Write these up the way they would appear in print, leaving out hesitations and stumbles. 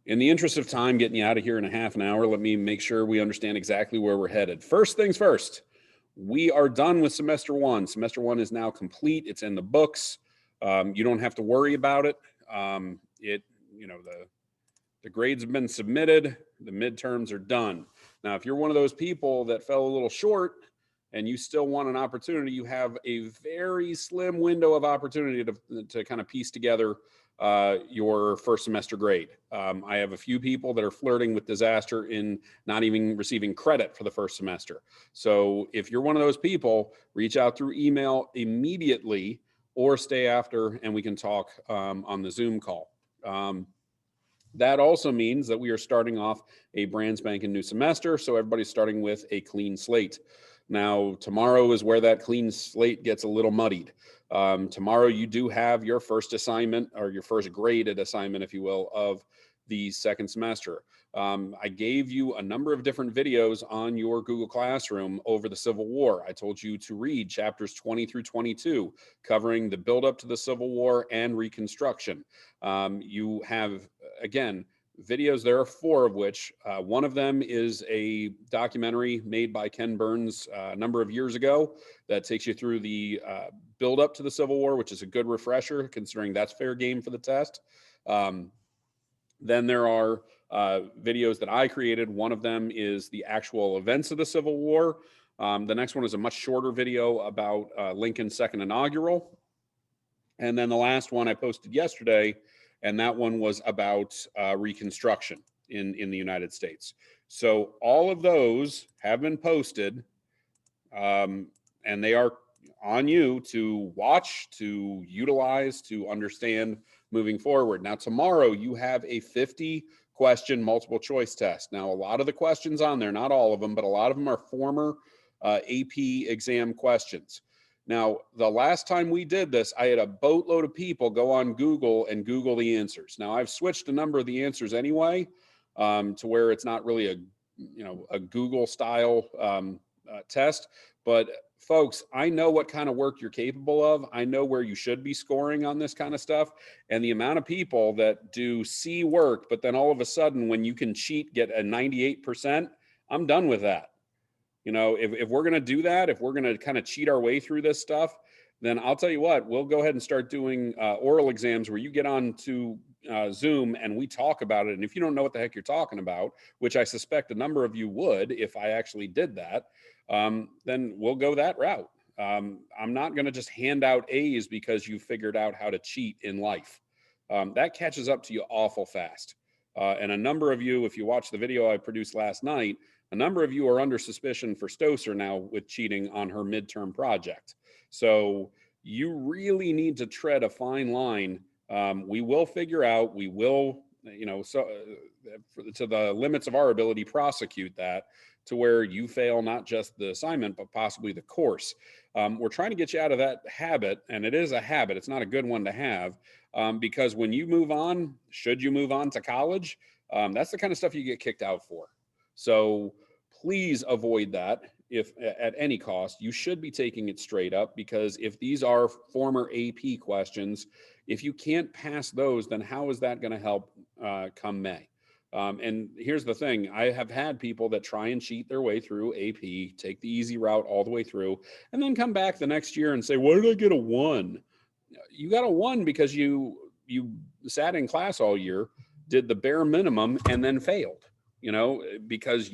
In the interest of time, getting you out of here in a half an hour, let me make sure we understand exactly where we're headed. First things first, we are done with semester one. Semester one is now complete. It's in the books. You don't have to worry about it. The grades have been submitted. The midterms are done. Now, if you're one of those people that fell a little short and you still want an opportunity, you have a very slim window of opportunity to kind of piece together your first semester grade. I have a few people that are flirting with disaster in not even receiving credit for the first semester. So if you're one of those people, reach out through email immediately or stay after and we can talk on the Zoom call. That also means that we are starting off a brand spanking new semester. So everybody's starting with a clean slate. Now, tomorrow is where that clean slate gets a little muddied. Tomorrow, you do have your first assignment or your first graded assignment, if you will, of the second semester. I gave you a number of different videos on your Google Classroom over the Civil War. I told you to read chapters 20 through 22, covering the buildup to the Civil War and Reconstruction. You have, again, videos. There are 4 of which one of them is a documentary made by Ken Burns a number of years ago that takes you through the build up to the Civil War, which is a good refresher considering that's fair game for the test. Then there are videos that I created. One of them is the actual events of the Civil War. The next one is a much shorter video about Lincoln's second inaugural. And then the last one I posted yesterday, and that one was about Reconstruction in the United States. So all of those have been posted, and they are on you to watch, to utilize, to understand moving forward. Now, tomorrow you have a 50-question multiple choice test. Now, a lot of the questions on there, not all of them, but a lot of them are former AP exam questions. Now, the last time we did this, I had a boatload of people go on Google and Google the answers. Now, I've switched a number of the answers anyway to where it's not really a Google style test. But folks, I know what kind of work you're capable of. I know where you should be scoring on this kind of stuff. And the amount of people that do C work, but then all of a sudden when you can cheat, get a 98%, I'm done with that. You know, if we're going to do that, if we're going to kind of cheat our way through this stuff, then I'll tell you what, we'll go ahead and start doing oral exams where you get on to Zoom and we talk about it. And if you don't know what the heck you're talking about, which I suspect a number of you would if I actually did that, then we'll go that route. I'm not going to just hand out A's because you figured out how to cheat in life. That catches up to you awful fast. And a number of you, if you watch the video I produced last night, a number of you are under suspicion for Stoser now with cheating on her midterm project. So you really need to tread a fine line. We will figure out, we will, to the limits of our ability, prosecute that to where you fail not just the assignment, but possibly the course. We're trying to get you out of that habit, and it is a habit. It's not a good one to have because when you move on, should you move on to college, that's the kind of stuff you get kicked out for. So please avoid that if at any cost. You should be taking it straight up because if these are former AP questions, if you can't pass those, then how is that going to help come May? And here's the thing. I have had people that try and cheat their way through AP, take the easy route all the way through, and then come back the next year and say, why did I get a 1? You got a 1 because you sat in class all year, did the bare minimum, and then failed. Because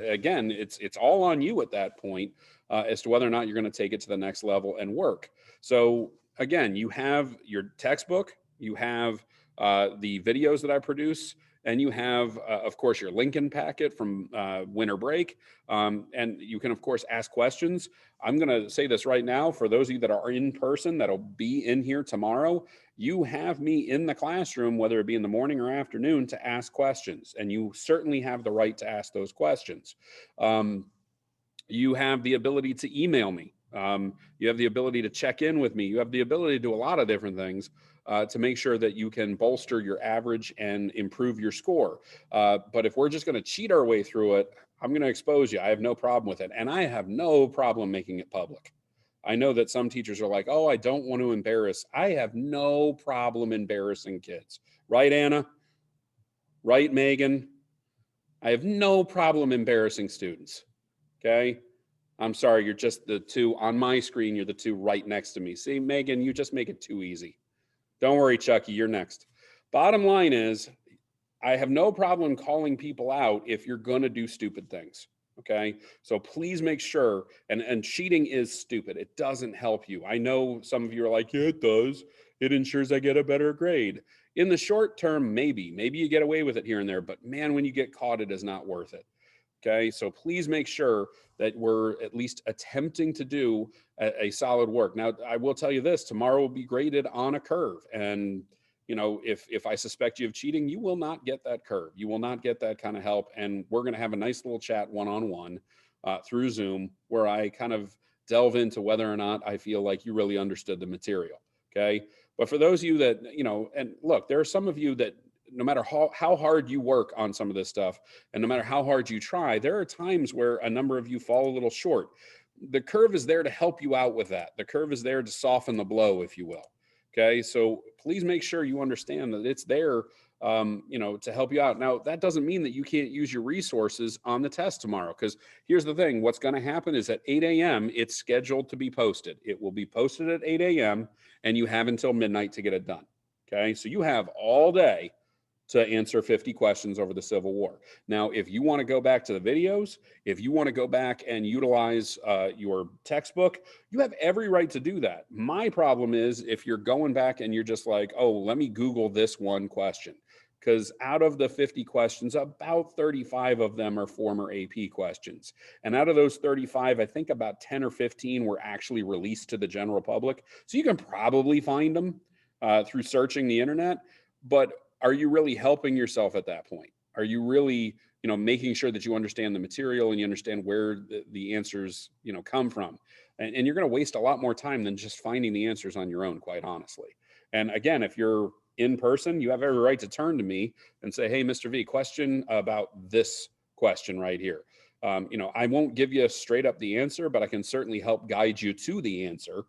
again, it's all on you at that point as to whether or not you're going to take it to the next level and work. So again, you have your textbook, you have the videos that I produce, and you have, of course, your Lincoln packet from winter break. And you can, of course, ask questions. I'm going to say this right now for those of you that are in person, that'll be in here tomorrow. You have me in the classroom, whether it be in the morning or afternoon, to ask questions. And you certainly have the right to ask those questions. You have the ability to email me. You have the ability to check in with me. You have the ability to do a lot of different things to make sure that you can bolster your average and improve your score. But if we're just going to cheat our way through it, I'm going to expose you. I have no problem with it. And I have no problem making it public. I know that some teachers are like, oh, I don't want to embarrass. I have no problem embarrassing kids. Right, Anna? Right, Megan? I have no problem embarrassing students. Okay. I'm sorry, you're just the two on my screen. You're the two right next to me. See, Megan, you just make it too easy. Don't worry, Chucky, you're next. Bottom line is, I have no problem calling people out if you're going to do stupid things. Okay. So please make sure, and cheating is stupid. It doesn't help you. I know some of you are like, yeah, it does. It ensures I get a better grade. In the short term, maybe you get away with it here and there, but man, when you get caught, it is not worth it. Okay. So please make sure that we're at least attempting to do a solid work. Now, I will tell you this, tomorrow will be graded on a curve. And, you know, if I suspect you of cheating, you will not get that curve. You will not get that kind of help. And we're going to have a nice little chat one-on-one through Zoom where I kind of delve into whether or not I feel like you really understood the material. Okay. But for those of you that, you know, and look, there are some of you that no matter how hard you work on some of this stuff, and no matter how hard you try, there are times where a number of you fall a little short. The curve is there to help you out with that. The curve is there to soften the blow, if you will. Okay, so please make sure you understand that it's there, you know, to help you out. Now, that doesn't mean that you can't use your resources on the test tomorrow, because here's the thing. What's going to happen is at 8 a.m., it's scheduled to be posted. It will be posted at 8 a.m., and you have until midnight to get it done. Okay, so you have all day to answer 50 questions over the Civil War. Now, if you want to go back to the videos, if you want to go back and utilize your textbook, you have every right to do that. My problem is if you're going back and you're just like, oh, let me Google this one question. Because out of the 50 questions, about 35 of them are former AP questions. And out of those 35, I think about 10 or 15 were actually released to the general public. So you can probably find them through searching the internet. But are you really helping yourself at that point? Are you really, you know, making sure that you understand the material and you understand where the answers, you know, come from? And you're going to waste a lot more time than just finding the answers on your own, quite honestly. And again, if you're in person, you have every right to turn to me and say, hey, Mr. V, question about this question right here. You know, I won't give you straight up the answer, but I can certainly help guide you to the answer.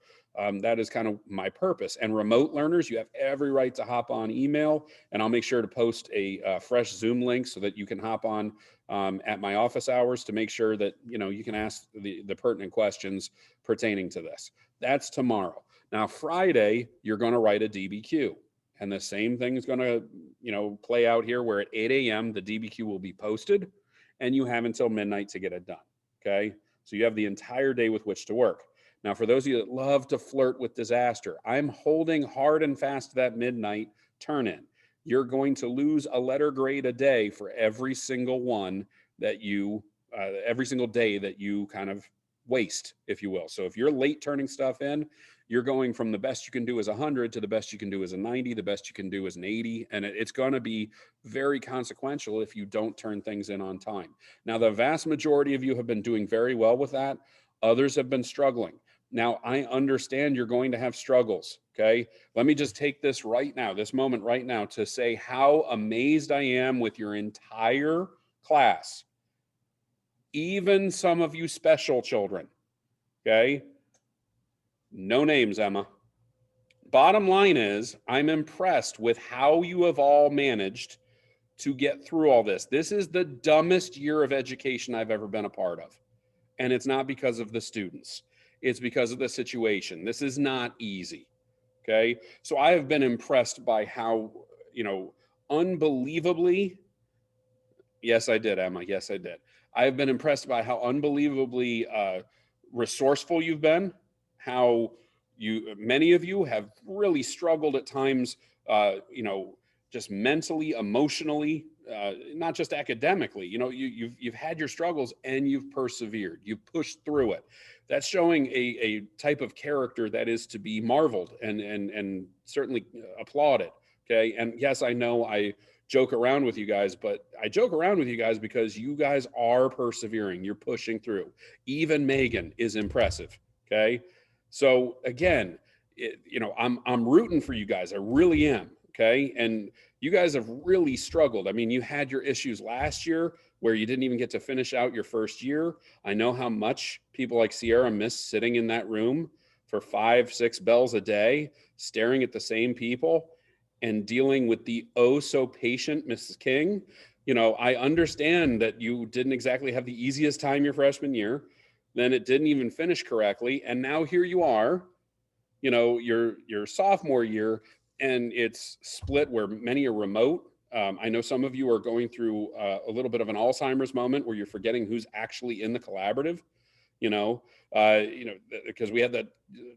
That is kind of my purpose. And remote learners, you have every right to hop on email, and I'll make sure to post a fresh Zoom link so that you can hop on at my office hours to make sure that, you know, you can ask the pertinent questions pertaining to this. That's tomorrow. Now, Friday, you're going to write a DBQ. And the same thing is going to, you know, play out here where at 8 a.m. the DBQ will be posted and you have until midnight to get it done. Okay. So you have the entire day with which to work. Now, for those of you that love to flirt with disaster, I'm holding hard and fast to that midnight turn in. You're going to lose a letter grade a day for every single one that you, every single day that you kind of waste, if you will. So if you're late turning stuff in, you're going from the best you can do as 100 to the best you can do as a 90, the best you can do as an 80. And it's going to be very consequential if you don't turn things in on time. Now, the vast majority of you have been doing very well with that. Others have been struggling. Now, I understand you're going to have struggles, okay? Let me just take this right now, this moment right now, to say how amazed I am with your entire class, even some of you special children, okay? No names, Emma. Bottom line is, I'm impressed with how you have all managed to get through all this. This is the dumbest year of education I've ever been a part of. And it's not because of the students. It's because of the situation. This is not easy. Okay. So I have been impressed by how, you know, unbelievably, yes, I did, Emma. Yes, I did. I have been impressed by how unbelievably resourceful you've been, how many of you have really struggled at times, you know, just mentally, emotionally, not just academically. You know, you've had your struggles and you've persevered. You've pushed through it. That's showing a type of character that is to be marveled and certainly applauded. Okay, and yes, I know I joke around with you guys, but I joke around with you guys because you guys are persevering. You're pushing through. Even Megan is impressive. Okay, so again, you know, I'm rooting for you guys. I really am. Okay, and you guys have really struggled. I mean, you had your issues last year where you didn't even get to finish out your first year. I know how much people like Sierra miss sitting in that room for 5-6 bells a day, staring at the same people. and dealing with the oh so patient Mrs. King. You know, I understand that you didn't exactly have the easiest time your freshman year, then it didn't even finish correctly, and now here you are, you know, your sophomore year, and it's split where many are remote. I know some of you are going through a little bit of an Alzheimer's moment where you're forgetting who's actually in the collaborative, you know, because we had that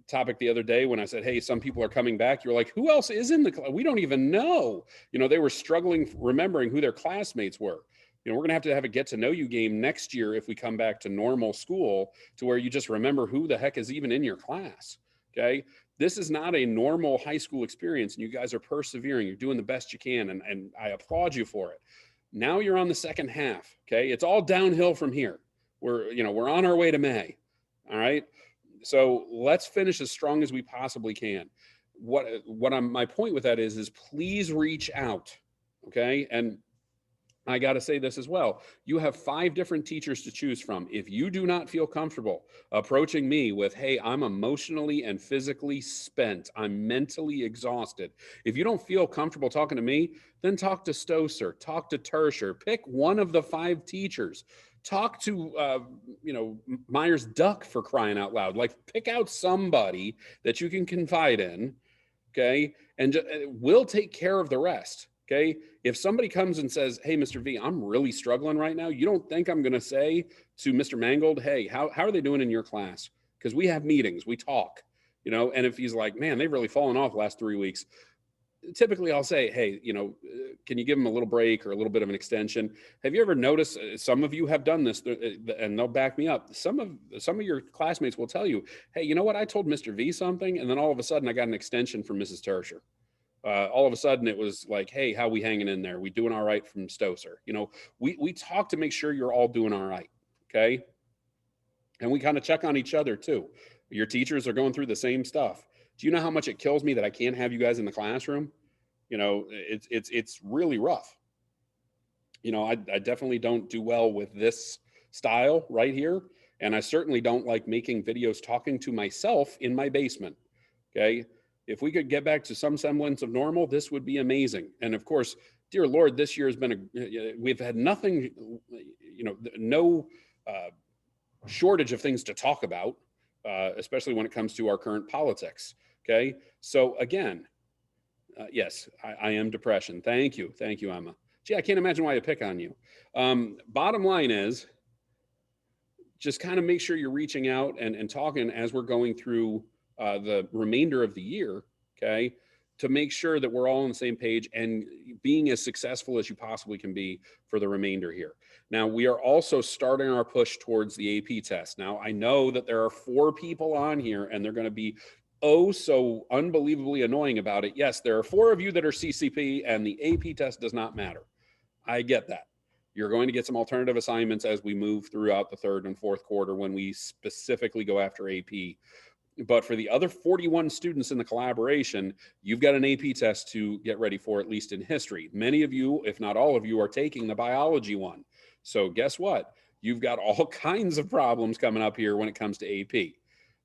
topic the other day when I said, hey, some people are coming back. You're like, who else is in the class? We don't even know. You know, they were struggling remembering who their classmates were. You know, we're going to have a get to know you game next year if we come back to normal school, to where you just remember who the heck is even in your class. Okay. This is not a normal high school experience, and you guys are persevering. You're doing the best you can, and I applaud you for it. Now you're on the second half. Okay. It's all downhill from here. We're on our way to May. All right. So let's finish as strong as we possibly can. My point with that is please reach out. Okay. And I got to say this as well. You have 5 different teachers to choose from. If you do not feel comfortable approaching me with, hey, I'm emotionally and physically spent, I'm mentally exhausted. If you don't feel comfortable talking to me, then talk to Stoser, talk to Tersher, pick one of the 5 teachers. Talk to, Myers Duck, for crying out loud. Like, pick out somebody that you can confide in, okay? And we'll take care of the rest. Okay. If somebody comes and says, hey, Mr. V, I'm really struggling right now, you don't think I'm going to say to Mr. Mangold, hey, how are they doing in your class? Because we have meetings, we talk, you know, and if he's like, man, they've really fallen off the last 3 weeks, typically I'll say, hey, can you give them a little break or a little bit of an extension? Have you ever noticed, some of you have done this, and they'll back me up. Some of your classmates will tell you, hey, you know what? I told Mr. V something, and then all of a sudden I got an extension from Mrs. Tersher. All of a sudden it was like, hey, how we hanging in there? We doing all right from Stoser? You know, we talk to make sure you're all doing all right. Okay. And we kind of check on each other too. Your teachers are going through the same stuff. Do you know how much it kills me that I can't have you guys in the classroom? You know, it's really rough. You know, I definitely don't do well with this style right here. And I certainly don't like making videos talking to myself in my basement. Okay. If we could get back to some semblance of normal, this would be amazing. And of course, dear Lord, this year has been we've had nothing, no shortage of things to talk about, especially when it comes to our current politics. Okay. So again, yes, I am depression. Thank you, Emma. Gee, I can't imagine why I pick on you. Bottom line is, just kind of make sure you're reaching out and talking as we're going through the remainder of the year, okay, to make sure that we're all on the same page and being as successful as you possibly can be for the remainder here. Now, we are also starting our push towards the AP test. Now, I know that there are 4 people on here, and they're going to be oh so unbelievably annoying about it. Yes, there are 4 of you that are CCP, and the AP test does not matter. I get that. You're going to get some alternative assignments as we move throughout the 3rd and 4th quarter when we specifically go after AP. But for the other 41 students in the collaboration, you've got an AP test to get ready for, at least in history. Many of you, if not all of you, are taking the biology one. So guess what? You've got all kinds of problems coming up here when it comes to AP.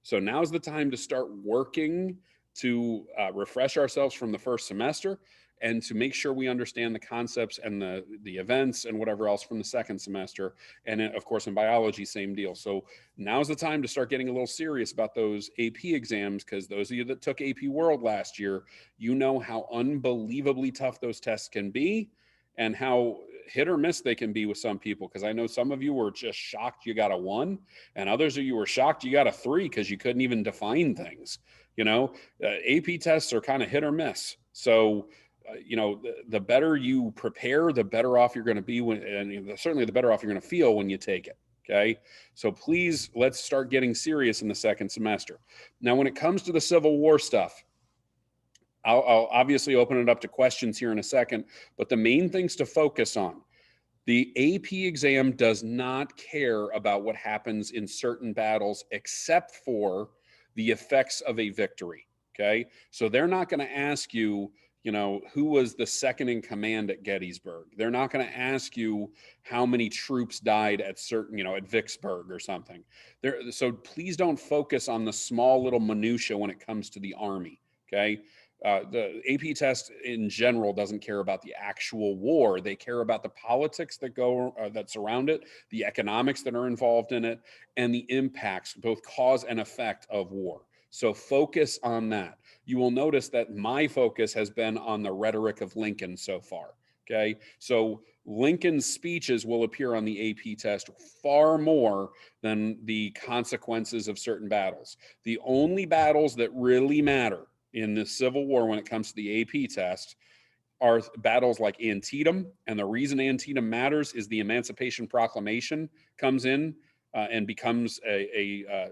So now's the time to start working to refresh ourselves from the first semester and to make sure we understand the concepts and the events and whatever else from the second semester. And of course, in biology, same deal. So now's the time to start getting a little serious about those AP exams, because those of you that took AP World last year, you know how unbelievably tough those tests can be and how hit or miss they can be with some people. Because I know some of you were just shocked you got a 1, and others of you were shocked you got a 3 because you couldn't even define things. You know, AP tests are kind of hit or miss. So the better you prepare, the better off you're going to be and certainly the better off you're going to feel when you take it. Okay. So please, let's start getting serious in the second semester. Now, when it comes to the Civil War stuff, I'll obviously open it up to questions here in a second, but the main things to focus on: the AP exam does not care about what happens in certain battles except for the effects of a victory. Okay. So they're not going to ask you, who was the second in command at Gettysburg. They're not going to ask you how many troops died at at Vicksburg or something. So please don't focus on the small little minutia when it comes to the Army. Okay. The AP test in general doesn't care about the actual war. They care about the politics that that surround it, the economics that are involved in it, and the impacts, both cause and effect of war. So focus on that. You will notice that my focus has been on the rhetoric of Lincoln so far. Okay, so Lincoln's speeches will appear on the AP test far more than the consequences of certain battles. The only battles that really matter in the Civil War when it comes to the AP test are battles like Antietam. And the reason Antietam matters is the Emancipation Proclamation comes in and becomes a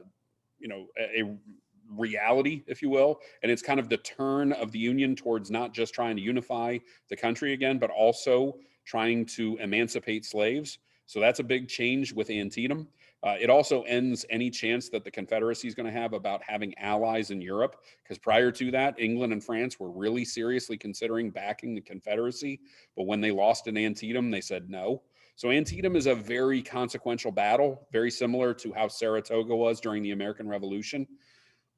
reality, if you will. And it's kind of the turn of the Union towards not just trying to unify the country again, but also trying to emancipate slaves. So that's a big change with Antietam. It also ends any chance that the Confederacy is going to have about having allies in Europe, because prior to that, England and France were really seriously considering backing the Confederacy. But when they lost in Antietam, they said no. So Antietam is a very consequential battle, very similar to how Saratoga was during the American Revolution.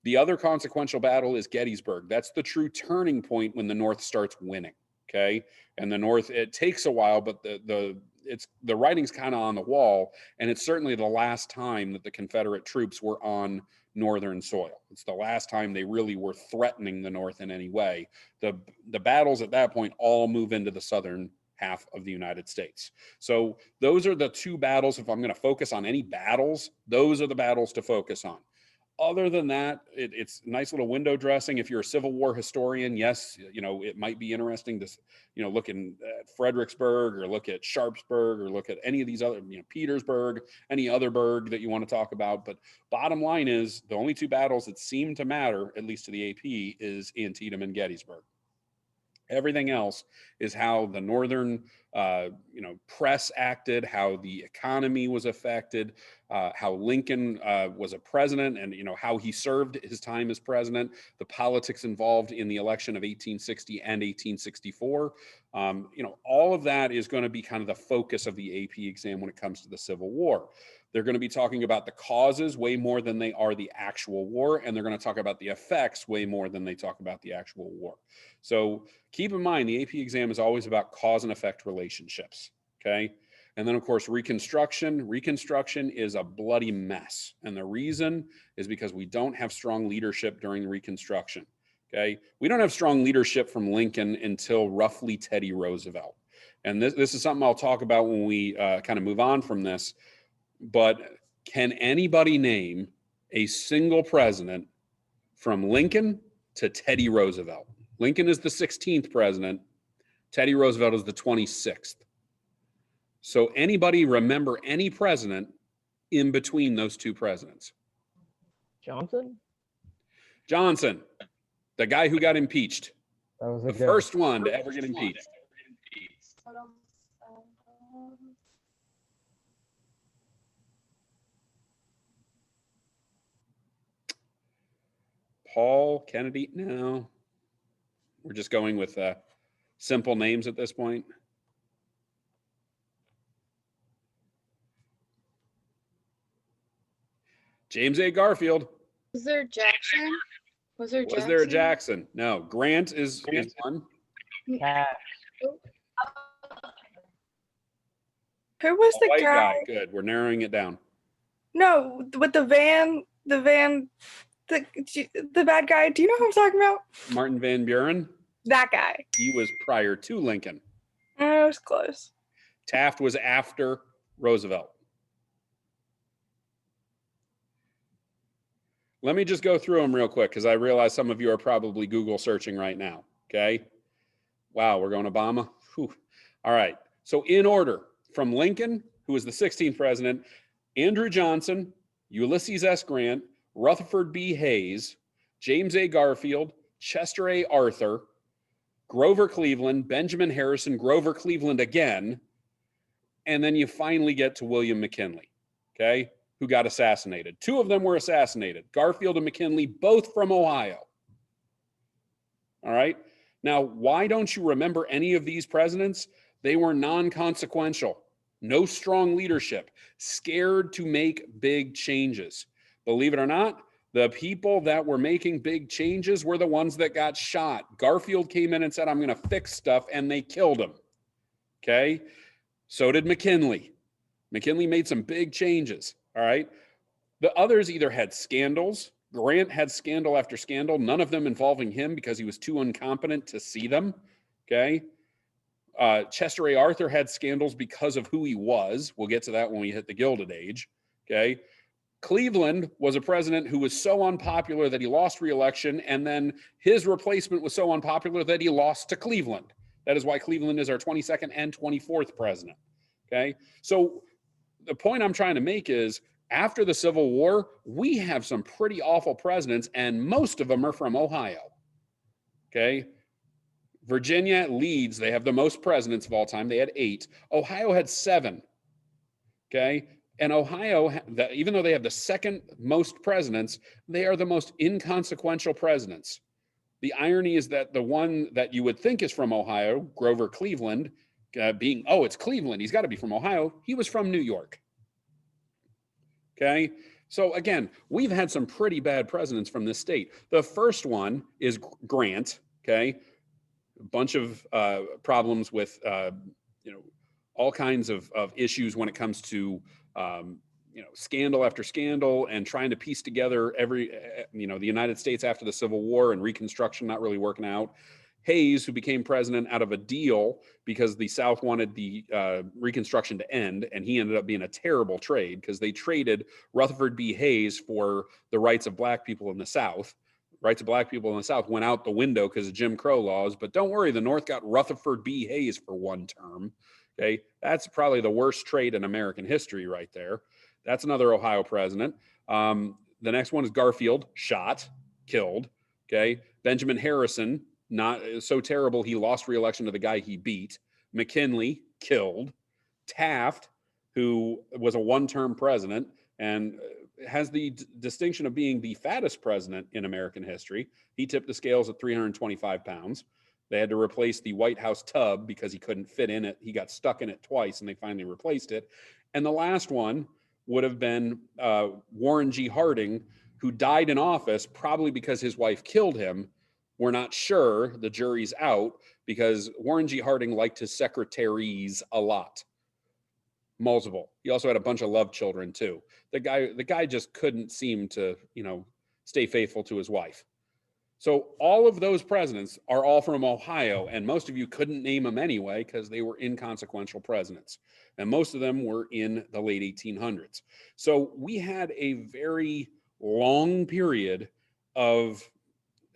The other consequential battle is Gettysburg. That's the true turning point when the North starts winning. Okay, and the North, it takes a while, but the writing's kind of on the wall, and it's certainly the last time that the Confederate troops were on Northern soil. It's the last time they really were threatening the North in any way. The battles at that point all move into the southern half of the United States. So those are the two battles. If I'm going to focus on any battles, those are the battles to focus on. Other than that, it's nice little window dressing. If you're a Civil War historian, yes, it might be interesting to, look at Fredericksburg or look at Sharpsburg or look at any of these other, Petersburg, any other burg that you want to talk about. But bottom line is the only two battles that seem to matter, at least to the AP, is Antietam and Gettysburg. Everything else is how the Northern, press acted, how the economy was affected, how Lincoln was a president, and how he served his time as president. The politics involved in the election of 1860 and 1864. All of that is going to be kind of the focus of the AP exam when it comes to the Civil War. They're going to be talking about the causes way more than they are the actual war, and they're going to talk about the effects way more than they talk about the actual war. So keep in mind, the AP exam is always about cause and effect relationships, okay? And then, of course, Reconstruction. Reconstruction is a bloody mess. And the reason is because we don't have strong leadership during Reconstruction, okay? We don't have strong leadership from Lincoln until roughly Teddy Roosevelt. And this is something I'll talk about when we kind of move on from this. But can anybody name a single president from Lincoln to Teddy Roosevelt? Lincoln is the 16th president. Teddy Roosevelt is the 26th. So anybody remember any president in between those two presidents? Johnson? Johnson, the guy who got impeached. That was the first one to ever get impeached. Paul Kennedy? No. We're just going with simple names at this point. James A. Garfield. Was there Jackson? Was there a Jackson? No. Grant is one. Who was the white guy? Good. We're narrowing it down. No, with the van, the bad guy. Do you know who I'm talking about? Martin Van Buren. That guy. He was prior to Lincoln. It was close. Taft was after Roosevelt. Let me just go through them real quick because I realize some of you are probably Google searching right now. Okay. Wow, we're going Obama. Whew. All right. So in order, from Lincoln, who was the 16th president, Andrew Johnson, Ulysses S. Grant, Rutherford B. Hayes, James A. Garfield, Chester A. Arthur, Grover Cleveland, Benjamin Harrison, Grover Cleveland again, and then you finally get to William McKinley, okay, who got assassinated. Two of them were assassinated, Garfield and McKinley, both from Ohio. All right. Now, why don't you remember any of these presidents? They were non-consequential, no strong leadership, scared to make big changes. Believe it or not, The people that were making big changes were the ones that got shot. Garfield came in and said, I'm going to fix stuff, and they killed him. Okay. So did McKinley. McKinley made some big changes. All right. The others either had scandals. Grant had scandal after scandal, none of them involving him because he was too incompetent to see them. Okay. Chester A. Arthur had scandals because of who he was. We'll get to that when we hit the Gilded Age. Okay. Cleveland was a president who was so unpopular that he lost re-election, and then his replacement was so unpopular that he lost to Cleveland. That is why Cleveland is our 22nd and 24th president. Okay. So the point I'm trying to make is after the Civil War, we have some pretty awful presidents, and most of them are from Ohio. Okay. Virginia leads. They have the most presidents of all time. They had 8. Ohio had 7. Okay. And Ohio, even though they have the second most presidents, they are the most inconsequential presidents. The irony is that the one that you would think is from Ohio, Grover Cleveland, it's Cleveland, he's got to be from Ohio, he was from New York. Okay, so again, we've had some pretty bad presidents from this state. The first one is Grant, okay? A bunch of problems with, all kinds of issues when it comes to scandal after scandal and trying to piece together the United States after the Civil War and Reconstruction not really working out. Hayes, who became president out of a deal because the South wanted the Reconstruction to end, and he ended up being a terrible trade because they traded Rutherford B. Hayes for the rights of black people in the South. Rights of black people in the South went out the window because of Jim Crow laws, but don't worry, the North got Rutherford B. Hayes for one term. Okay, that's probably the worst trade in American history right there. That's another Ohio president. The next one is Garfield, shot, killed. Okay, Benjamin Harrison, not so terrible he lost re-election to the guy he beat. McKinley, killed. Taft, who was a one-term president and has the distinction of being the fattest president in American history. He tipped the scales at 325 pounds. They had to replace the White House tub because he couldn't fit in it. He got stuck in it twice, and they finally replaced it. And the last one would have been Warren G. Harding, who died in office probably because his wife killed him. We're not sure. The jury's out because Warren G. Harding liked his secretaries a lot. Multiple. He also had a bunch of love children too. The guy just couldn't seem to, stay faithful to his wife. So all of those presidents are all from Ohio, and most of you couldn't name them anyway because they were inconsequential presidents. And most of them were in the late 1800s. So we had a very long period of,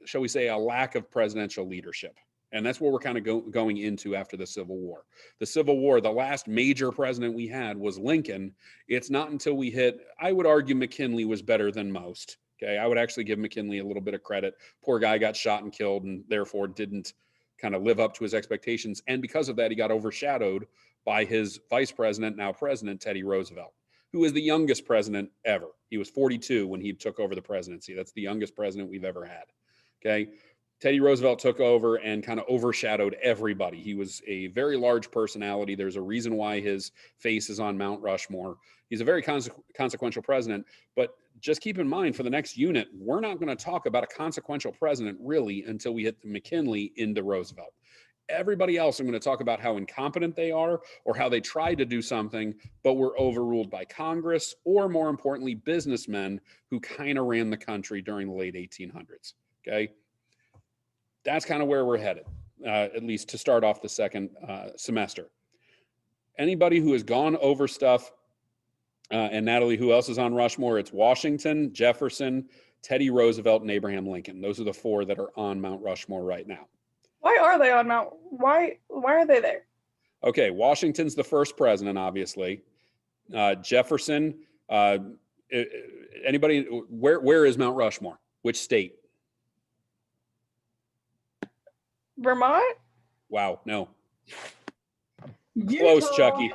shall we say, a lack of presidential leadership. And that's what we're kind of going into after the Civil War. The Civil War, the last major president we had was Lincoln. It's not until we hit, I would argue McKinley was better than most. Okay, I would actually give McKinley a little bit of credit. Poor guy got shot and killed and therefore didn't kind of live up to his expectations. And because of that, he got overshadowed by his vice president, now president, Teddy Roosevelt, who is the youngest president ever. He was 42 when he took over the presidency. That's the youngest president we've ever had. Okay, Teddy Roosevelt took over and kind of overshadowed everybody. He was a very large personality. There's a reason why his face is on Mount Rushmore. He's a very consequential president, but just keep in mind for the next unit, we're not going to talk about a consequential president really until we hit the McKinley into Roosevelt. Everybody else, I'm going to talk about how incompetent they are or how they tried to do something, but were overruled by Congress or, more importantly, businessmen who kind of ran the country during the late 1800s. Okay. That's kind of where we're headed, at least to start off the second semester. Anybody who has gone over stuff, and Natalie, who else is on Rushmore? It's Washington, Jefferson, Teddy Roosevelt, and Abraham Lincoln. Those are the 4 that are on Mount Rushmore right now. Why are they on Mount? Why are they there? Okay, Washington's the first president, obviously. Jefferson. Anybody? Where is Mount Rushmore? Which state? Vermont? Wow, no. Close, Chucky.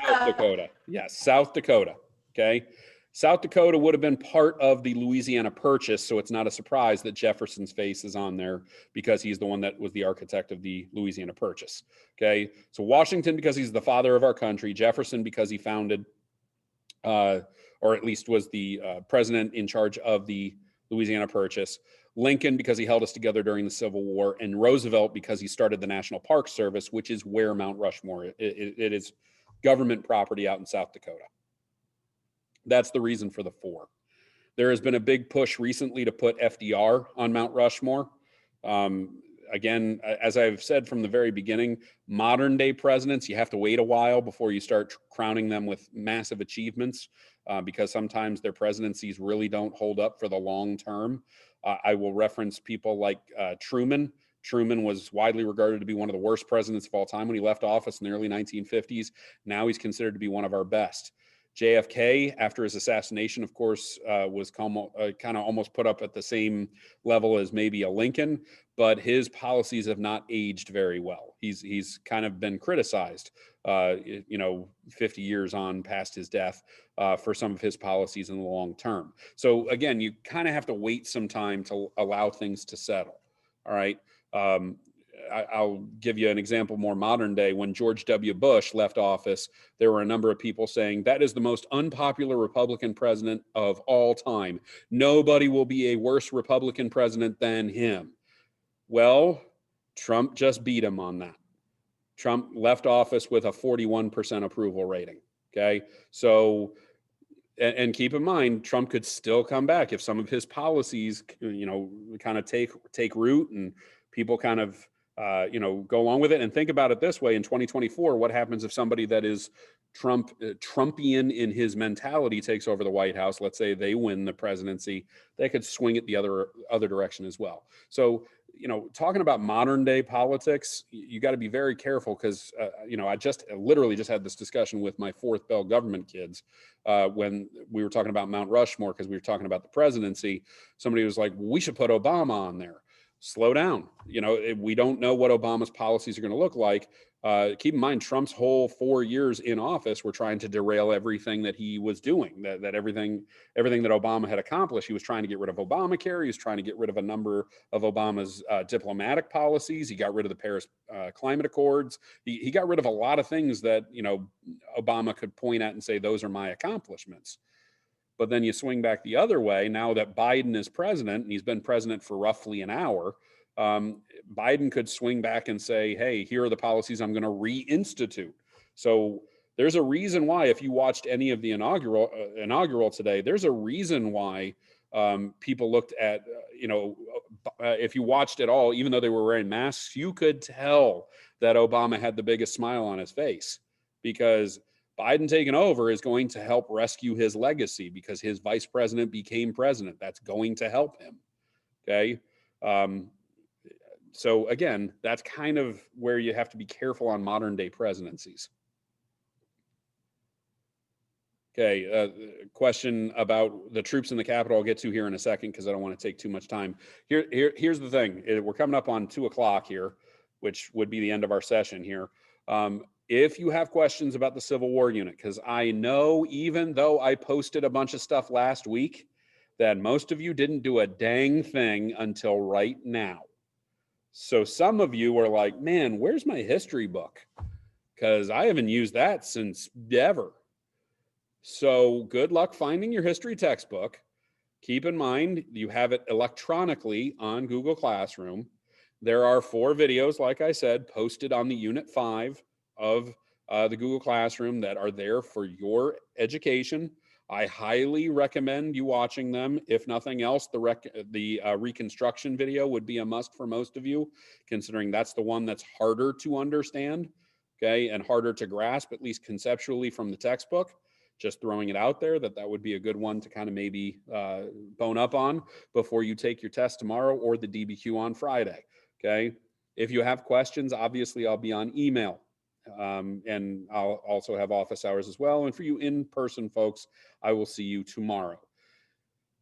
South Dakota. Yes, South Dakota. Okay. South Dakota would have been part of the Louisiana Purchase, so it's not a surprise that Jefferson's face is on there because he's the one that was the architect of the Louisiana Purchase. Okay. So Washington because he's the father of our country, Jefferson because he founded or at least was the president in charge of the Louisiana Purchase. Lincoln, because he held us together during the Civil War, and Roosevelt, because he started the National Park Service, which is where Mount Rushmore, it is government property out in South Dakota. That's the reason for the 4. There has been a big push recently to put FDR on Mount Rushmore. Again, as I've said from the very beginning, modern day presidents, you have to wait a while before you start crowning them with massive achievements, because sometimes their presidencies really don't hold up for the long term. I will reference people like Truman. Truman was widely regarded to be one of the worst presidents of all time when he left office in the early 1950s. Now he's considered to be one of our best. JFK, after his assassination, of course, was kind of almost put up at the same level as maybe a Lincoln, but his policies have not aged very well. He's kind of been criticized, 50 years on past his death, for some of his policies in the long term. So again, you kind of have to wait some time to allow things to settle. All right. I'll give you an example more modern day. When George W. Bush left office, there were a number of people saying that is the most unpopular Republican president of all time. Nobody will be a worse Republican president than him. Well, Trump just beat him on that. Trump left office with a 41% approval rating. Okay. So, and keep in mind, Trump could still come back if some of his policies, kind of take root and people kind of, go along with it. And think about it this way: in 2024, what happens if somebody that is Trumpian in his mentality takes over the White House? Let's say they win the presidency, they could swing it the other direction as well. So, talking about modern day politics, you got to be very careful, because, I literally just had this discussion with my fourth bell government kids when we were talking about Mount Rushmore, because we were talking about the presidency. Somebody was like, well, we should put Obama on there. Slow down. We don't know what Obama's policies are going to look like. Keep in mind, Trump's whole 4 years in office were trying to derail everything that he was doing, that everything that Obama had accomplished. He was trying to get rid of Obamacare. He was trying to get rid of a number of Obama's diplomatic policies. He got rid of the Paris Climate Accords. He got rid of a lot of things that, Obama could point at and say, those are my accomplishments. But then you swing back the other way. Now that Biden is president, and he's been president for roughly an hour, Biden could swing back and say, hey, here are the policies I'm going to reinstitute. So there's a reason why, if you watched any of the inaugural today, there's a reason why people looked at, if you watched it all, even though they were wearing masks, you could tell that Obama had the biggest smile on his face, because Biden taking over is going to help rescue his legacy, because his vice president became president. That's going to help him. Okay. So again, that's kind of where you have to be careful on modern day presidencies. Okay. Question about the troops in the Capitol I'll get to here in a second, because I don't want to take too much time. Here's the thing. We're coming up on 2:00 here, which would be the end of our session here. If you have questions about the Civil War unit, because I know, even though I posted a bunch of stuff last week, that most of you didn't do a dang thing until right now. So some of you were like, man, where's my history book? Because I haven't used that since ever. So good luck finding your history textbook. Keep in mind, you have it electronically on Google Classroom. There are 4 videos, like I said, posted on the Unit 5 of the Google Classroom that are there for your education. I highly recommend you watching them. If nothing else, the reconstruction video would be a must for most of you, considering that's the one that's harder to understand, okay, and harder to grasp, at least conceptually, from the textbook. Just throwing it out there, that would be a good one to kind of maybe bone up on before you take your test tomorrow or the DBQ on Friday, okay? If you have questions, obviously I'll be on email. And I'll also have office hours as well. And for you in-person folks, I will see you tomorrow.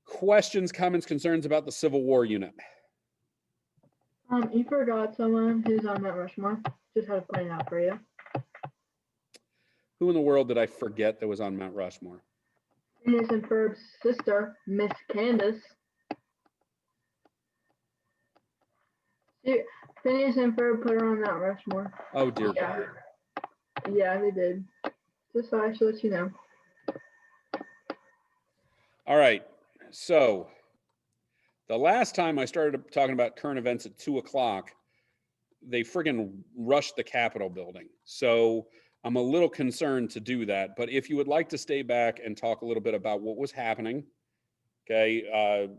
Questions, comments, concerns about the Civil War unit? You forgot someone who's on Mount Rushmore. Just had to point it out for you. Who in the world did I forget that was on Mount Rushmore? Phineas and Ferb's sister, Miss Candace. Phineas and Ferb put her on Mount Rushmore. Oh, dear Yeah. God. Yeah, they did. Just so I should let you know. All right. So the last time I started talking about current events at 2 o'clock, they friggin' rushed the Capitol building. So I'm a little concerned to do that. But if you would like to stay back and talk a little bit about what was happening, okay,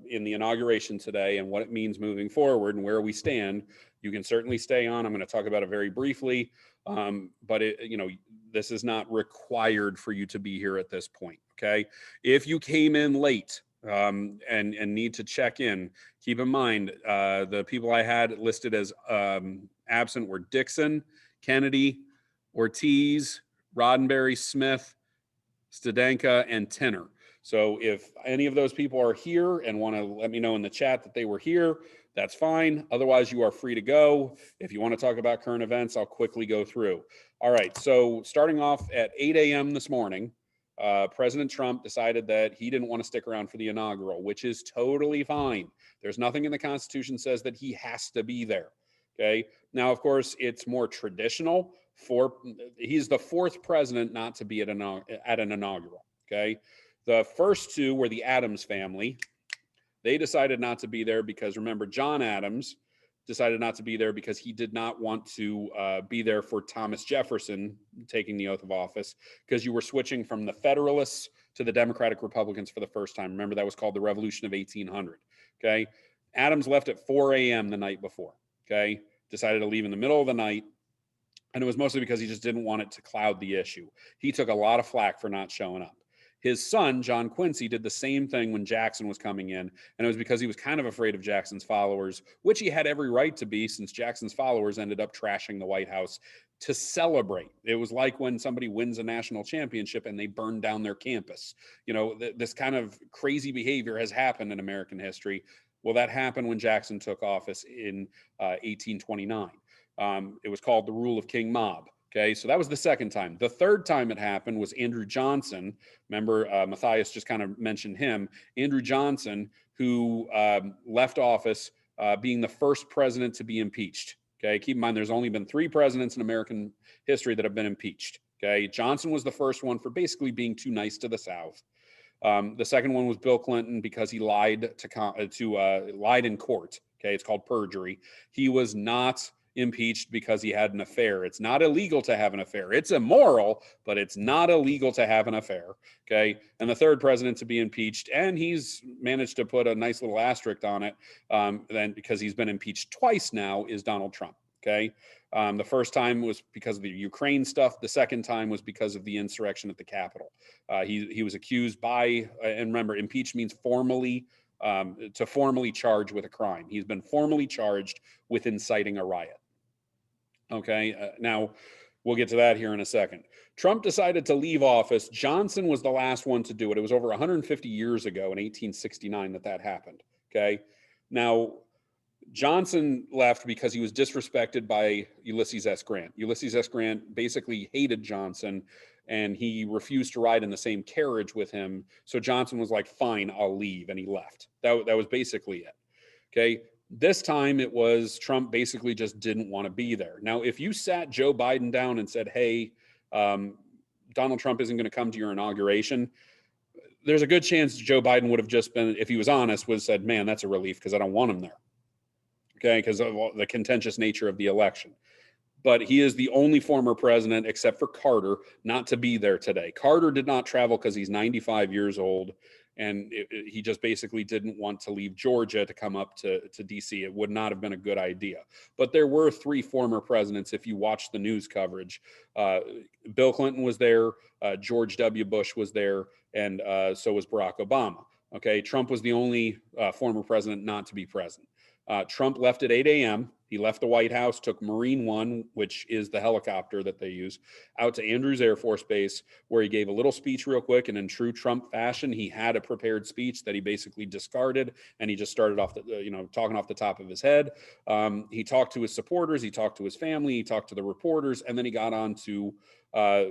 in the inauguration today and what it means moving forward and where we stand, you can certainly stay on. I'm going to talk about it very briefly, but this is not required for you to be here at this point. Okay, if you came in late and need to check in, keep in mind the people I had listed as absent were Dixon, Kennedy, Ortiz, Roddenberry, Smith, Stadenka, and Tenner. So if any of those people are here and want to let me know in the chat that they were here, that's fine. Otherwise, you are free to go. If you want to talk about current events, I'll quickly go through. All right, so starting off at 8 a.m. this morning, President Trump decided that he didn't want to stick around for the inaugural, which is totally fine. There's nothing in the Constitution says that he has to be there. Okay. Now, of course, it's more traditional he's the fourth president not to be at an inaugural. Okay. The first two were the Adams family. They decided not to be there because, remember, John Adams decided not to be there because he did not want to be there for Thomas Jefferson taking the oath of office, because you were switching from the Federalists to the Democratic Republicans for the first time. Remember, that was called the Revolution of 1800. Okay. Adams left at 4 a.m. the night before. Okay. Decided to leave in the middle of the night. And it was mostly because he just didn't want it to cloud the issue. He took a lot of flack for not showing up. His son, John Quincy, did the same thing when Jackson was coming in. And it was because he was kind of afraid of Jackson's followers, which he had every right to be, since Jackson's followers ended up trashing the White House to celebrate. It was like when somebody wins a national championship and they burn down their campus. You know, this kind of crazy behavior has happened in American history. Well, that happened when Jackson took office in 1829. It was called the Rule of King Mob. Okay, so that was the second time. The third time it happened was Andrew Johnson. Remember, Matthias just kind of mentioned him. Andrew Johnson, who left office being the first president to be impeached. Okay, keep in mind there's only been 3 presidents in American history that have been impeached. Okay, Johnson was the first one for basically being too nice to the South. The second one was Bill Clinton because he lied lied in court. Okay, it's called perjury. He was not impeached because he had an affair. It's not illegal to have an affair. It's immoral, but it's not illegal to have an affair. Okay. And the third president to be impeached, and he's managed to put a nice little asterisk on it, then because he's been impeached twice now, is Donald Trump. Okay. The first time was because of the Ukraine stuff. The second time was because of the insurrection at the Capitol. He was accused by, and remember, impeach means formally, to formally charge with a crime. He's been formally charged with inciting a riot. Okay, now we'll get to that here in a second. Trump decided to leave office. Johnson was the last one to do it. It was over 150 years ago in 1869 that happened. Okay, now Johnson left because he was disrespected by Ulysses S. Grant. Ulysses S. Grant basically hated Johnson, and he refused to ride in the same carriage with him. So Johnson was like, fine, I'll leave, and he left. That was basically it. Okay. This time it was Trump basically just didn't want to be there. Now, if you sat Joe Biden down and said, hey, Donald Trump isn't going to come to your inauguration, there's a good chance Joe Biden would have just been, if he was honest, would have said, man, that's a relief because I don't want him there. Okay, because of the contentious nature of the election. But he is the only former president, except for Carter, not to be there today. Carter did not travel because he's 95 years old. And he just basically didn't want to leave Georgia to come up to DC. It would not have been a good idea. But there were 3 former presidents, if you watch the news coverage. Bill Clinton was there, George W. Bush was there, and so was Barack Obama. Okay, Trump was the only former president not to be present. Trump left at 8 a.m. He left the White House, took Marine One, which is the helicopter that they use, out to Andrews Air Force Base, where he gave a little speech real quick. And in true Trump fashion, he had a prepared speech that he basically discarded, and he just started off talking off the top of his head. He talked to his supporters, he talked to his family, he talked to the reporters, and then he got on to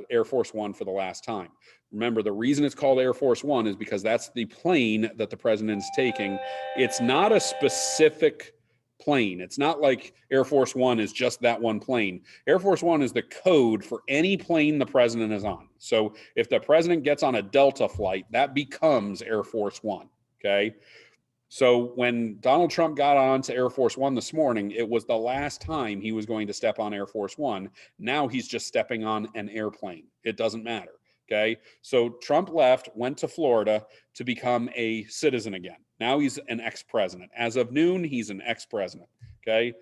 Air Force One for the last time. Remember, the reason it's called Air Force One is because that's the plane that the president is taking. It's not a specific plane. It's not like Air Force One is just that one plane. Air Force One is the code for any plane the president is on. So if the president gets on a Delta flight, that becomes Air Force One. Okay. So when Donald Trump got on to Air Force One this morning, it was the last time he was going to step on Air Force One. Now he's just stepping on an airplane. It doesn't matter. Okay. So Trump left, went to Florida to become a citizen again. Now he's an ex-president. As of noon, he's an ex-president. Okay.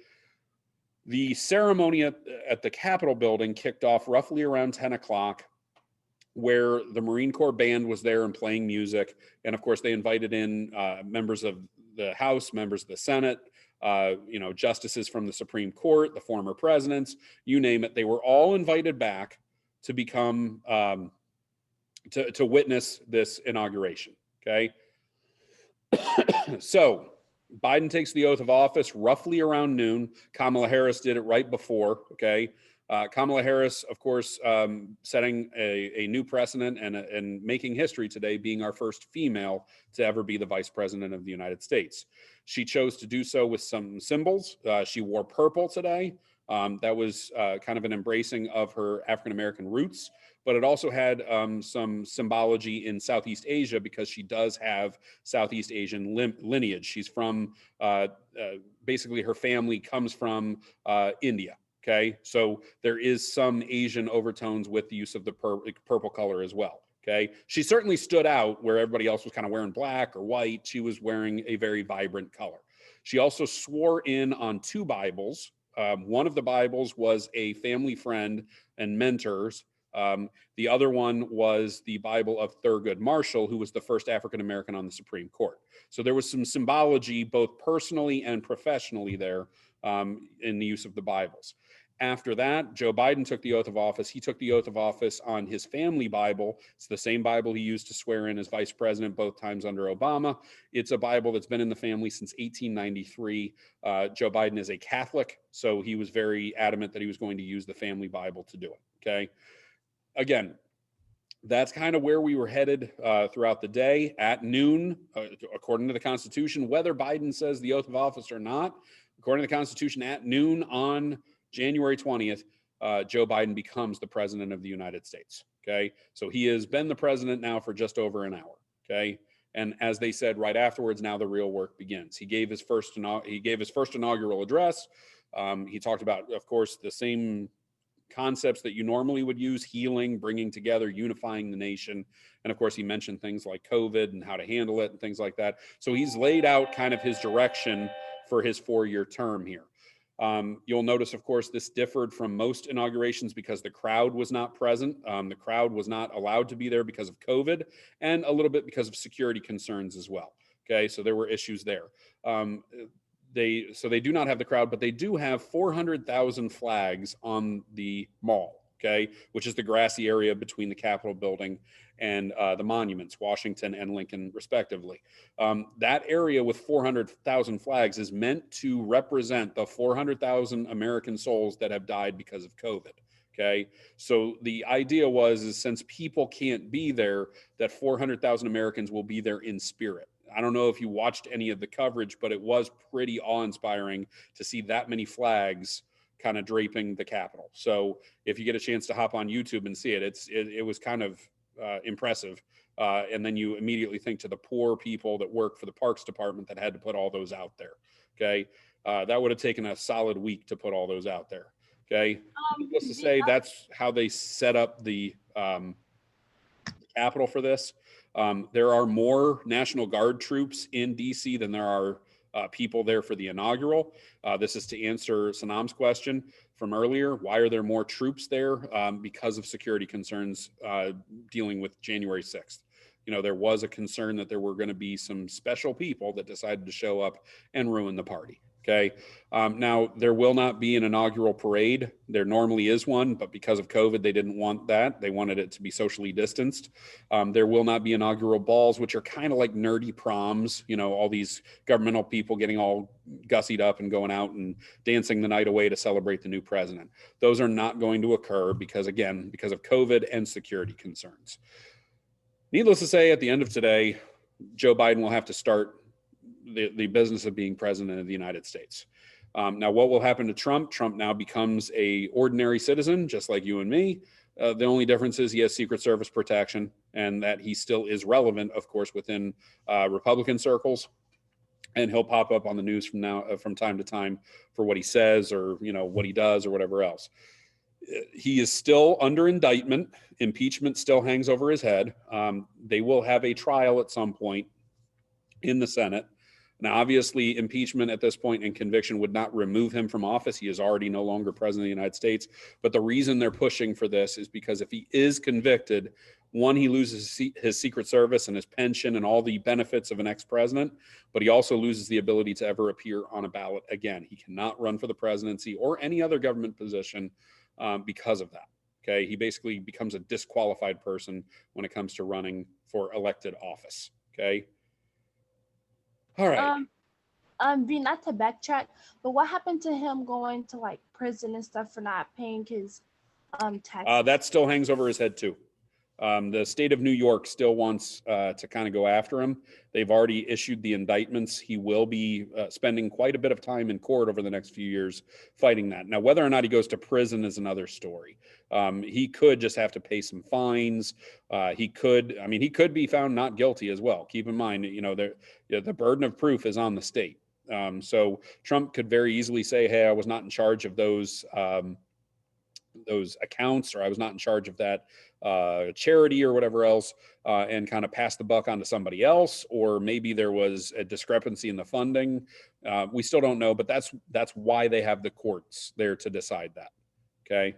The ceremony at the Capitol building kicked off roughly around 10 o'clock, where the Marine Corps band was there and playing music. And of course, they invited in members of the House, members of the Senate, justices from the Supreme Court, the former presidents, you name it. They were all invited back to become, to witness this inauguration, okay? So Biden takes the oath of office roughly around noon. Kamala Harris did it right before, okay? Kamala Harris, of course, setting a new precedent and making history today, being our first female to ever be the vice president of the United States. She chose to do so with some symbols. She wore purple today. That was kind of an embracing of her African-American roots, but it also had some symbology in Southeast Asia because she does have Southeast Asian lineage. She's from, basically her family comes from India. Okay, so there is some Asian overtones with the use of the purple color as well. Okay, she certainly stood out where everybody else was kind of wearing black or white. She was wearing a very vibrant color. She also swore in on 2 Bibles. One of the Bibles was a family friend and mentors. The other one was the Bible of Thurgood Marshall, who was the first African-American on the Supreme Court. So there was some symbology, both personally and professionally there in the use of the Bibles. After that, Joe Biden took the oath of office. He took the oath of office on his family Bible. It's the same Bible he used to swear in as vice president both times under Obama. It's a Bible that's been in the family since 1893. Joe Biden is a Catholic, so he was very adamant that he was going to use the family Bible to do it, okay? Again, that's kind of where we were headed throughout the day. At noon, according to the Constitution, whether Biden says the oath of office or not, according to the Constitution, at noon on January 20th, Joe Biden becomes the president of the United States, okay? So he has been the president now for just over an hour, okay? And as they said right afterwards, now the real work begins. He gave his first inaugural address. He talked about, of course, the same concepts that you normally would use: healing, bringing together, unifying the nation. And of course, he mentioned things like COVID and how to handle it and things like that. So he's laid out kind of his direction for his 4-year term here. You'll notice, of course, this differed from most inaugurations because the crowd was not present. The crowd was not allowed to be there because of COVID and a little bit because of security concerns as well. Okay, so there were issues there. They do not have the crowd, but they do have 400,000 flags on the mall, okay, which is the grassy area between the Capitol building and the monuments, Washington and Lincoln, respectively. That area with 400,000 flags is meant to represent the 400,000 American souls that have died because of COVID. Okay, so the idea is since people can't be there, that 400,000 Americans will be there in spirit. I don't know if you watched any of the coverage, but it was pretty awe-inspiring to see that many flags kind of draping the Capitol. So if you get a chance to hop on YouTube and see it, it was kind of impressive. And then you immediately think to the poor people that work for the Parks Department that had to put all those out there. Okay, that would have taken a solid week to put all those out there. Okay, needless to say, that's how they set up the Capitol for this. There are more National Guard troops in DC than there are people there for the inaugural. This is to answer Sanam's question from earlier. Why are there more troops there? Because of security concerns dealing with January 6th. You know, there was a concern that there were going to be some special people that decided to show up and ruin the party. Okay. Now, there will not be an inaugural parade. There normally is one, but because of COVID, they didn't want that. They wanted it to be socially distanced. There will not be inaugural balls, which are kind of like nerdy proms. You know, all these governmental people getting all gussied up and going out and dancing the night away to celebrate the new president. Those are not going to occur because, again, because of COVID and security concerns. Needless to say, at the end of today, Joe Biden will have to start the business of being president of the United States. Now, what will happen to Trump? Trump now becomes a ordinary citizen, just like you and me. The only difference is he has Secret Service protection, and that he still is relevant, of course, within Republican circles. And he'll pop up on the news from time to time for what he says, or what he does, or whatever else. He is still under indictment. Impeachment still hangs over his head. They will have a trial at some point in the Senate. Now, obviously, impeachment at this point and conviction would not remove him from office. He is already no longer president of the United States. But the reason they're pushing for this is because if he is convicted, one, he loses his Secret Service and his pension and all the benefits of an ex-president, but he also loses the ability to ever appear on a ballot again. He cannot run for the presidency or any other government position because of that. Okay, he basically becomes a disqualified person when it comes to running for elected office. Okay. All right. V, not to backtrack, but what happened to him going to like prison and stuff for not paying his taxes? That still hangs over his head too. The state of New York still wants to kind of go after him. They've already issued the indictments. He will be spending quite a bit of time in court over the next few years fighting that. Now, whether or not he goes to prison is another story. He could just have to pay some fines. He could be found not guilty as well. Keep in mind, the burden of proof is on the state. So Trump could very easily say, hey, I was not in charge of those accounts, or I was not in charge of that charity or whatever else, and kind of pass the buck on to somebody else, or maybe there was a discrepancy in the funding. We still don't know, but that's why they have the courts there to decide that. Okay.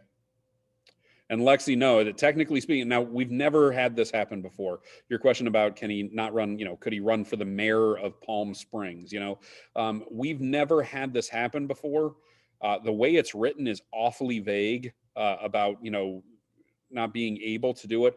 And Lexi, no, that technically speaking, now we've never had this happen before. Your question about can he not run, could he run for the mayor of Palm Springs? We've never had this happen before. The way it's written is awfully vague about, not being able to do it.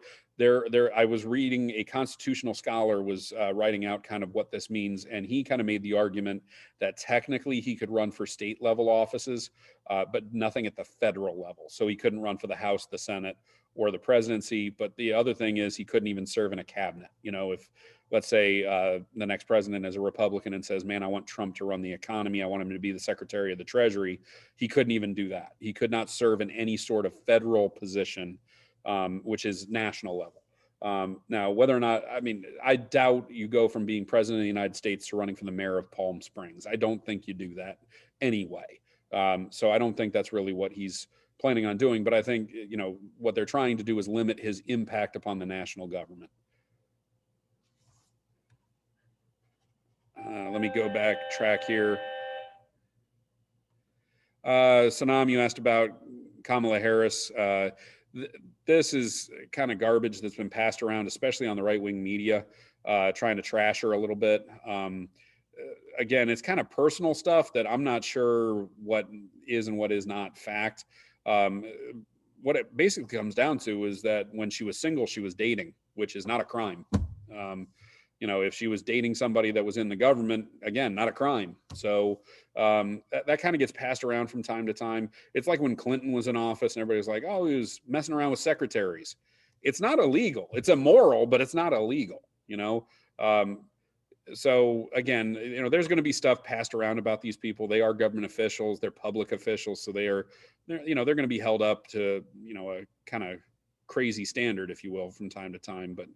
I was reading, a constitutional scholar was writing out kind of what this means, and he kind of made the argument that technically he could run for state level offices, but nothing at the federal level. So he couldn't run for the House, the Senate, or the presidency. But the other thing is he couldn't even serve in a cabinet. If, let's say, the next president is a Republican and says, man, I want Trump to run the economy, I want him to be the Secretary of the Treasury, he couldn't even do that. He could not serve in any sort of federal position, which is national level. Now, whether or not, I doubt you go from being president of the United States to running for the mayor of Palm Springs. I don't think you do that anyway. So I don't think that's really what he's planning on doing. But I think, what they're trying to do is limit his impact upon the national government. Let me go back track here. Sanam, you asked about Kamala Harris. This is kind of garbage that's been passed around, especially on the right-wing media, trying to trash her a little bit. Again, it's kind of personal stuff that I'm not sure what is and what is not fact. What it basically comes down to is that when she was single, she was dating, which is not a crime. If she was dating somebody that was in the government, again, not a crime. So that kind of gets passed around from time to time. It's like when Clinton was in office and everybody was like, oh, he was messing around with secretaries. It's not illegal. It's immoral, but it's not illegal, So again, there's going to be stuff passed around about these people. They are government officials. They're public officials. So they're going to be held up to, a kind of crazy standard, if you will, from time to time. But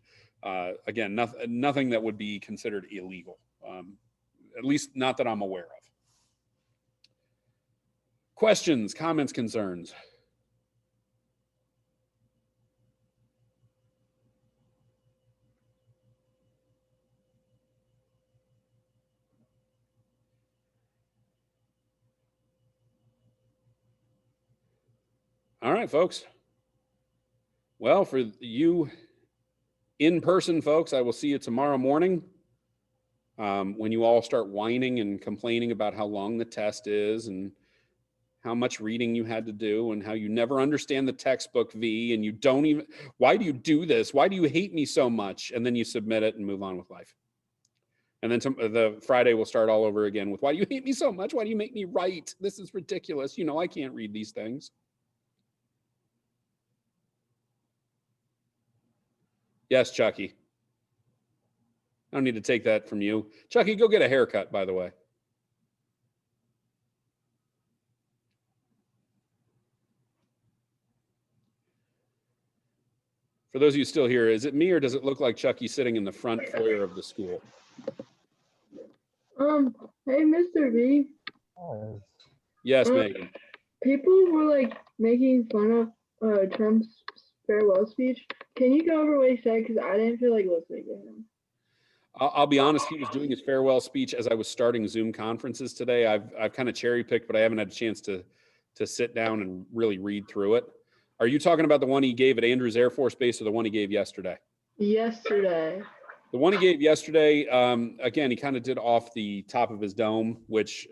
again, nothing that would be considered illegal, at least not that I'm aware of. Questions, comments, concerns? All right, folks. Well, for you in-person folks, I will see you tomorrow morning when you all start whining and complaining about how long the test is and how much reading you had to do and how you never understand the textbook, V, and you don't even, why do you do this? Why do you hate me so much? And then you submit it and move on with life. And then the Friday will start all over again with, why do you hate me so much? Why do you make me write? This is ridiculous. I can't read these things. Yes, Chucky. I don't need to take that from you. Chucky, go get a haircut, by the way. For those of you still here, is it me or does it look like Chucky sitting in the front foyer of the school? Hey, Mr. B. Yes, Uh, Megan. People were like making fun of Trump's farewell speech. Can you go over what he said? Because I didn't feel like listening to him. I'll be honest, he was doing his farewell speech as I was starting Zoom conferences today. I've kind of cherry picked, but I haven't had a chance to sit down and really read through it. Are you talking about the one he gave at Andrews Air Force Base or the one he gave yesterday? Yesterday. The one he gave yesterday, again, he kind of did off the top of his dome, which,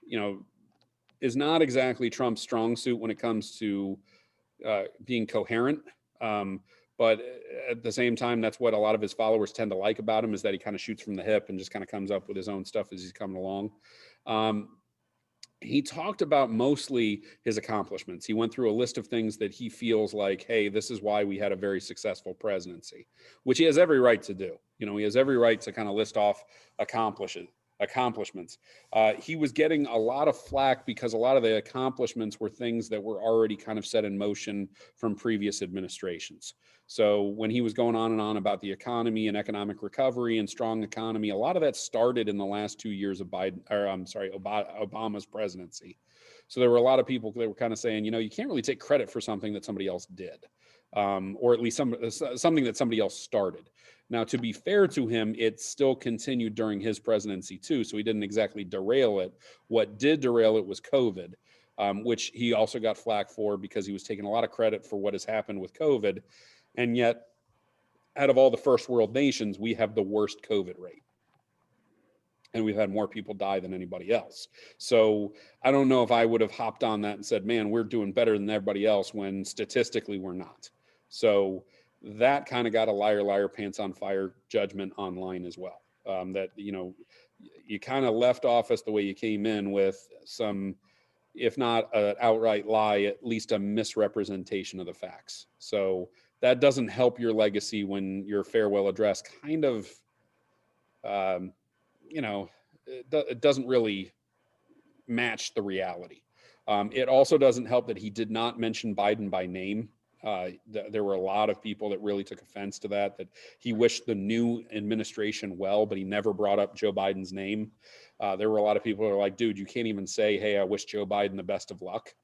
you know, is not exactly Trump's strong suit when it comes to being coherent. But at the same time, that's what a lot of his followers tend to like about him, is that he kind of shoots from the hip and just kind of comes up with his own stuff as he's coming along. He talked about mostly his accomplishments. He went through a list of things that he feels like, hey, this is why we had a very successful presidency, which he has every right to do. You know, he has every right to kind of list off accomplishments. He was getting a lot of flack because a lot of the accomplishments were things that were already kind of set in motion from previous administrations. So when he was going on and on about the economy and economic recovery and strong economy, a lot of that started in the last 2 years of Obama's presidency. So there were a lot of people that were kind of saying, you know, you can't really take credit for something that somebody else did, or at least something that somebody else started. Now, to be fair to him, it still continued during his presidency too, so he didn't exactly derail it. What did derail it was COVID, which he also got flack for because he was taking a lot of credit for what has happened with COVID. And yet, out of all the first world nations, we have the worst COVID rate. And we've had more people die than anybody else. So I don't know if I would have hopped on that and said, man, we're doing better than everybody else, when statistically we're not. So that kind of got a liar, liar, pants on fire judgment online as well. That, you know, you kind of left office the way you came in, with some, if not an outright lie, at least a misrepresentation of the facts. So that doesn't help your legacy when your farewell address kind of, you know, it doesn't really match the reality. It also doesn't help that he did not mention Biden by name. There were a lot of people that really took offense to that he wished the new administration well, but he never brought up Joe Biden's name. There were a lot of people who are like, dude, you can't even say, hey, I wish Joe Biden the best of luck.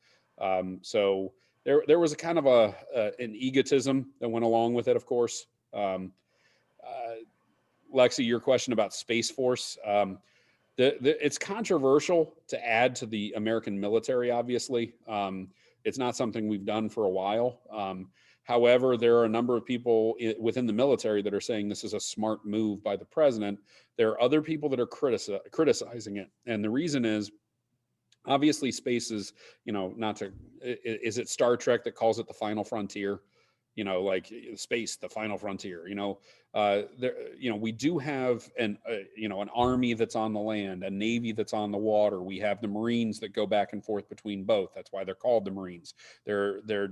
So there was a kind of an egotism that went along with it, of course. Lexi, your question about Space Force. It's controversial to add to the American military, obviously. It's not something we've done for a while. However, there are a number of people within the military that are saying this is a smart move by the president. There are other people that are criticizing it. And the reason is, obviously, space is, you know, is it Star Trek that calls it the final frontier? You know, like space, the final frontier. You know, we do have an army that's on the land, a navy that's on the water. We have the Marines that go back and forth between both. That's why they're called the Marines. They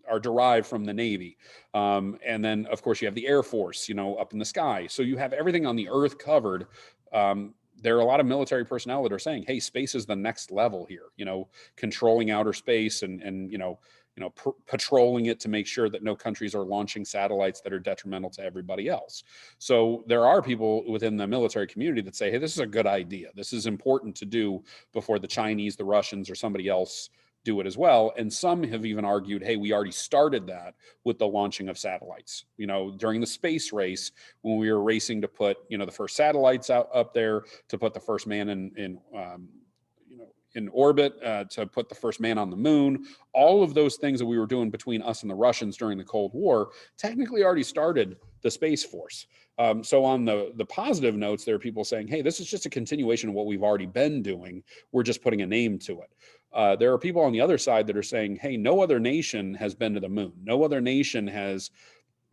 are derived from the Navy. And then, of course, you have the Air Force, you know, up in the sky. So you have everything on the earth covered. There are a lot of military personnel that are saying, hey, space is the next level here, you know, controlling outer space and patrolling it to make sure that no countries are launching satellites that are detrimental to everybody else. So there are people within the military community that say, hey, this is a good idea. This is important to do before the Chinese, the Russians, or somebody else do it as well. And some have even argued, hey, we already started that with the launching of satellites. You know, during the space race, when we were racing to put, you know, the first satellites up there, to put the first man in orbit, to put the first man on the moon, all of those things that we were doing between us and the Russians during the Cold War technically already started the Space Force. So on the positive notes, there are people saying, hey, this is just a continuation of what we've already been doing. We're just putting a name to it. There are people on the other side that are saying, hey, no other nation has been to the moon. No other nation has,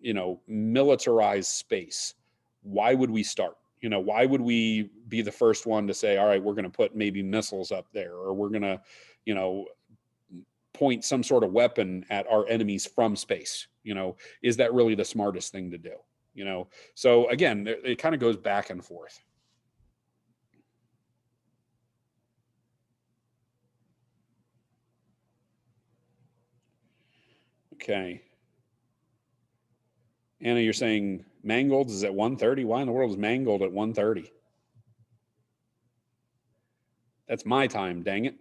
you know, militarized space. Why would we start? You know, why would we be the first one to say, all right, we're going to put maybe missiles up there, or we're going to, you know, point some sort of weapon at our enemies from space? You know, is that really the smartest thing to do? You know, so again, it kind of goes back and forth. Okay. Anna, you're saying Mangold's is at 1:30? Why in the world is Mangold at 1:30? That's my time, dang it.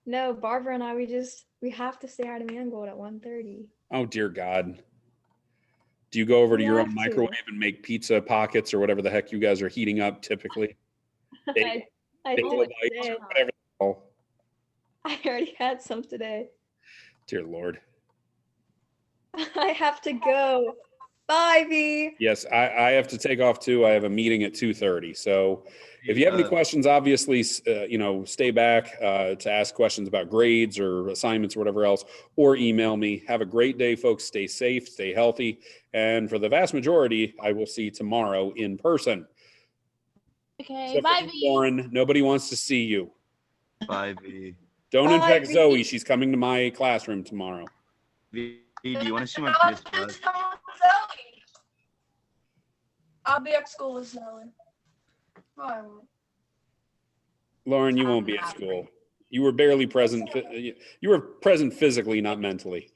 No, Barbara and I, we have to stay out of Mangold at 1:30. Oh, dear God. Do you go over to We your own have to. microwave and make pizza pockets or whatever the heck you guys are heating up typically? I Bagel did bites today. or whatever. Oh, I already had some today. dear Lord. I have to go. Bye, V. Yes, I have to take off too. I have a meeting at 2:30. So if you have any questions, obviously, stay back to ask questions about grades or assignments or whatever else, or email me. Have a great day, folks. Stay safe, stay healthy. And for the vast majority, I will see you tomorrow in person. Okay, Except for bye, you, V. Lauren. Nobody wants to see you. Bye, V. Don't Bye, infect V. Zoe. She's coming to my classroom tomorrow. V, do you want to see my PS5? I'll be at school with Zoe. Oh, I won't. Lauren, you won't be at school. You were barely present. You were present physically, not mentally.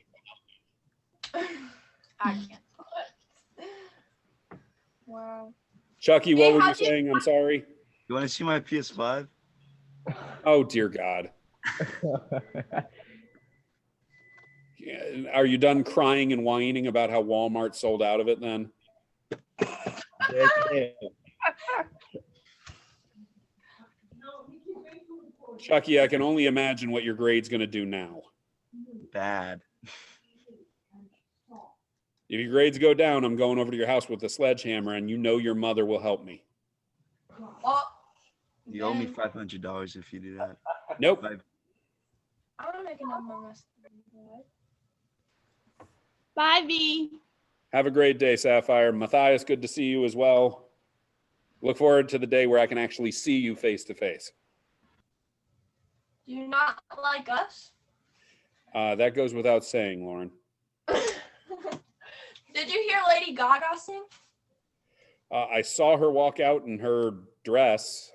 I can't. Wow. Chucky, what Hey, were you how'd you- saying? I'm sorry. You want to see my PS5? Oh, dear God. Yeah, are you done crying and whining about how Walmart sold out of it then? Chucky, I can only imagine what your grade's going to do now. Bad. If your grades go down, I'm going over to your house with a sledgehammer, and you know your mother will help me. Well, You owe me then $500 if you do that. Nope. Bye. I'm making up my mess. Bye, V. Have a great day, Sapphire. Matthias, good to see you as well. Look forward to the day where I can actually see you face to face. do you not like us? That goes without saying, Lauren. Did you hear Lady Gaga sing? I saw her walk out in her dress.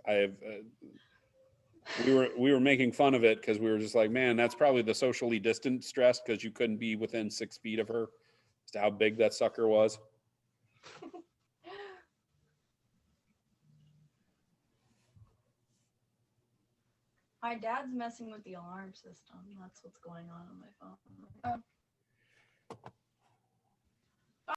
We were making fun of it because we were just like, man, that's probably the socially distanced dress because you couldn't be within 6 feet of her as to how big that sucker was. My dad's messing with the alarm system. That's what's going on my phone. Oh.